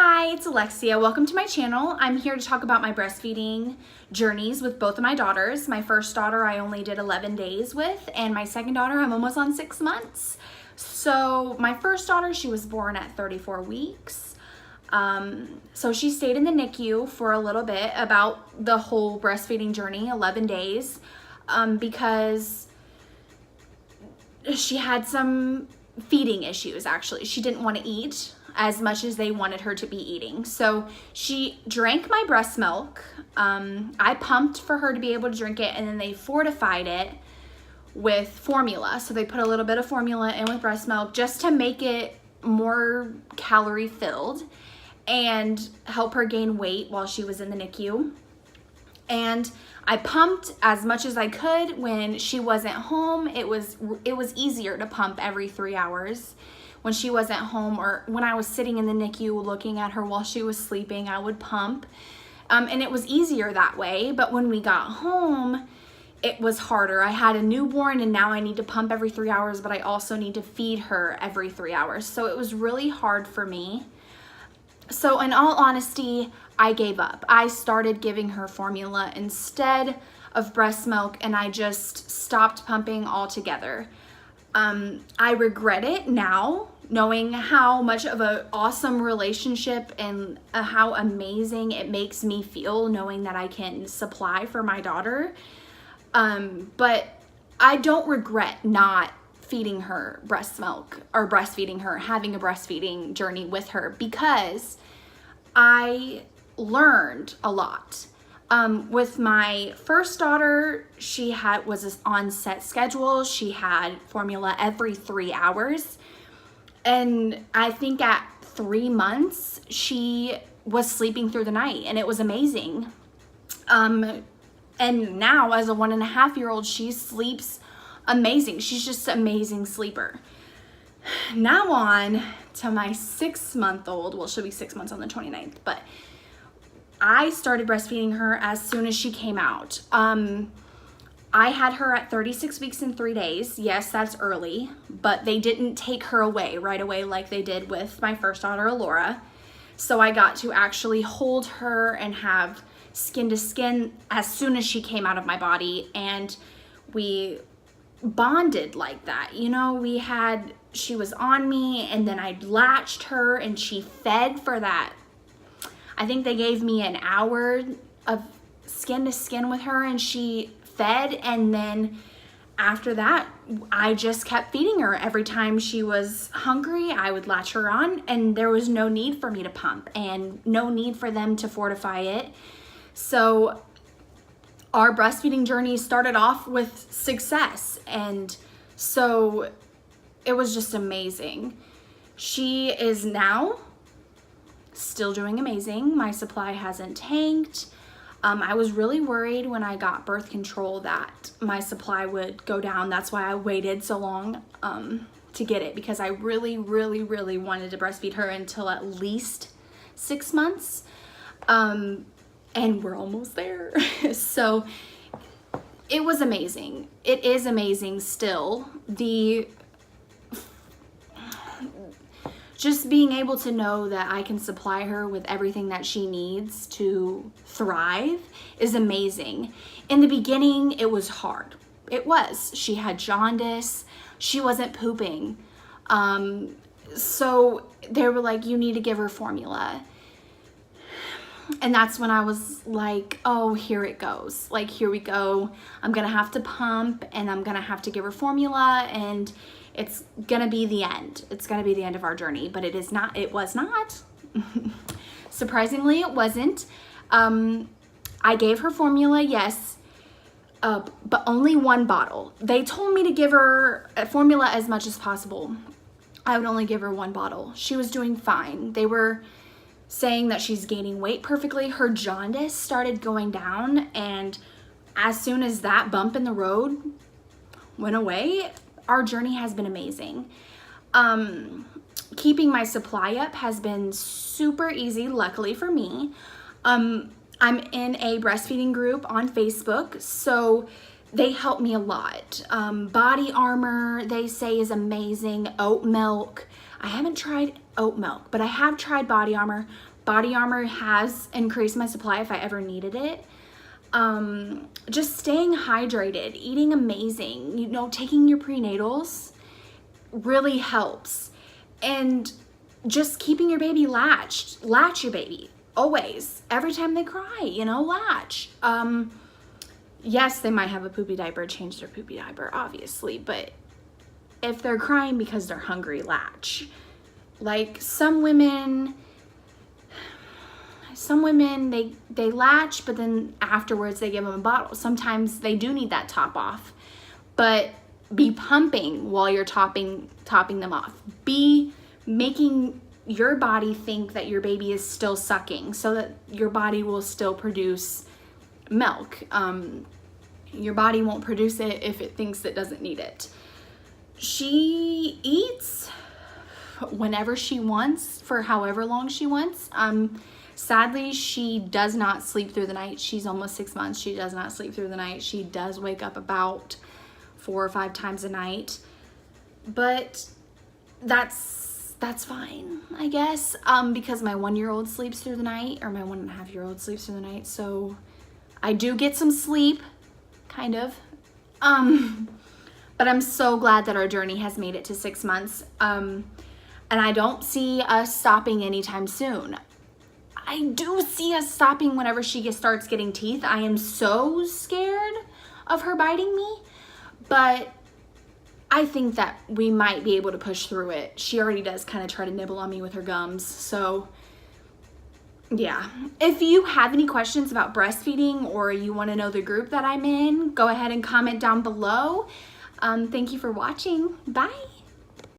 Hi, it's Alexia. Welcome to my channel. I'm here to talk about my breastfeeding journeys with both of my daughters. My first daughter I only did 11 days with, and my second daughter I'm almost on 6 months. So my first daughter, she was born at 34 weeks. So she stayed in the NICU for a little bit, about the whole breastfeeding journey, 11 days, because she had some feeding issues. Actually, she didn't want to eat as much as they wanted her to be eating. So she drank my breast milk. I pumped for her to be able to drink it, and then they fortified it with formula. So they put a little bit of formula in with breast milk just to make it more calorie filled and help her gain weight while she was in the NICU. And I pumped as much as I could when she wasn't home. It was easier to pump every 3 hours. When she wasn't home, or when I was sitting in the NICU looking at her while she was sleeping, I would pump. And it was easier that way. But when we got home, it was harder. I had a newborn, and now I need to pump every 3 hours, but I also need to feed her every 3 hours. So it was really hard for me. So in all honesty, I gave up. I started giving her formula instead of breast milk, and I just stopped pumping altogether. I regret it now, knowing how much of an awesome relationship and how amazing it makes me feel knowing that I can supply for my daughter. But I don't regret not feeding her breast milk or breastfeeding her, having a breastfeeding journey with her, because I learned a lot. With my first daughter, she was on set schedule. She had formula every 3 hours. And I think at 3 months, she was sleeping through the night, and it was amazing. And now as a 1.5-year-old, she sleeps amazing. She's just an amazing sleeper. Now on to my 6-month-old. Well, she'll be 6 months on the 29th, but I started breastfeeding her as soon as she came out. I had her at 36 weeks and 3 days. Yes, that's early, but they didn't take her away right away like they did with my first daughter, Alora. So I got to actually hold her and have skin to skin as soon as she came out of my body, and we bonded like that. You know, she was on me, and then I latched her, and she fed for that. I think they gave me an hour of skin to skin with her, and she fed, and then after that, I just kept feeding her. Every time she was hungry, I would latch her on, and there was no need for me to pump and no need for them to fortify it. So our breastfeeding journey started off with success, and so it was just amazing. She is now still doing amazing. My supply hasn't tanked. I was really worried when I got birth control that my supply would go down. That's why I waited so long to get it, because I really, really, really wanted to breastfeed her until at least 6 months. And we're almost there. So it was amazing. It is amazing still. Just being able to know that I can supply her with everything that she needs to thrive is amazing. In the beginning, it was hard. It was. She had jaundice. She wasn't pooping. So they were like, you need to give her formula. And that's when I was like, oh, here it goes. Like, here we go. I'm going to have to pump, and I'm going to have to give her formula, and it's gonna be the end. It's gonna be the end of our journey, but it is not. It was not. Surprisingly, it wasn't. I gave her formula, yes, but only 1 bottle. They told me to give her formula as much as possible. I would only give her 1 bottle. She was doing fine. They were saying that she's gaining weight perfectly. Her jaundice started going down, and as soon as that bump in the road went away, our journey has been amazing. Keeping my supply up has been super easy, luckily for me. I'm in a breastfeeding group on Facebook, so they help me a lot. Body Armor, they say, is amazing. Oat milk. I haven't tried oat milk, but I have tried Body Armor. Body Armor has increased my supply if I ever needed it. Just staying hydrated, eating amazing, you know, taking your prenatals really helps. And just keeping your baby latched. Latch your baby, always. Every time they cry, you know, latch. Yes, they might have a poopy diaper, change their poopy diaper, obviously, but if they're crying because they're hungry, latch. Like some women, they latch, but then afterwards they give them a bottle. Sometimes they do need that top off, but be pumping while you're topping them off. Be making your body think that your baby is still sucking so that your body will still produce milk. Your body won't produce it if it thinks it doesn't need it. She eats whenever she wants for however long she wants. Sadly, she does not sleep through the night. She's almost 6 months. She does not sleep through the night. She does wake up about 4 or 5 times a night, but that's fine, I guess, because my 1-year-old sleeps through the night, or my 1.5-year-old sleeps through the night, so I do get some sleep, kind of, but I'm so glad that our journey has made it to 6 months, and I don't see us stopping anytime soon. I do see us stopping whenever she starts getting teeth. I am so scared of her biting me, but I think that we might be able to push through it. She already does kind of try to nibble on me with her gums, so yeah. If you have any questions about breastfeeding or you want to know the group that I'm in, go ahead and comment down below. Thank you for watching. Bye.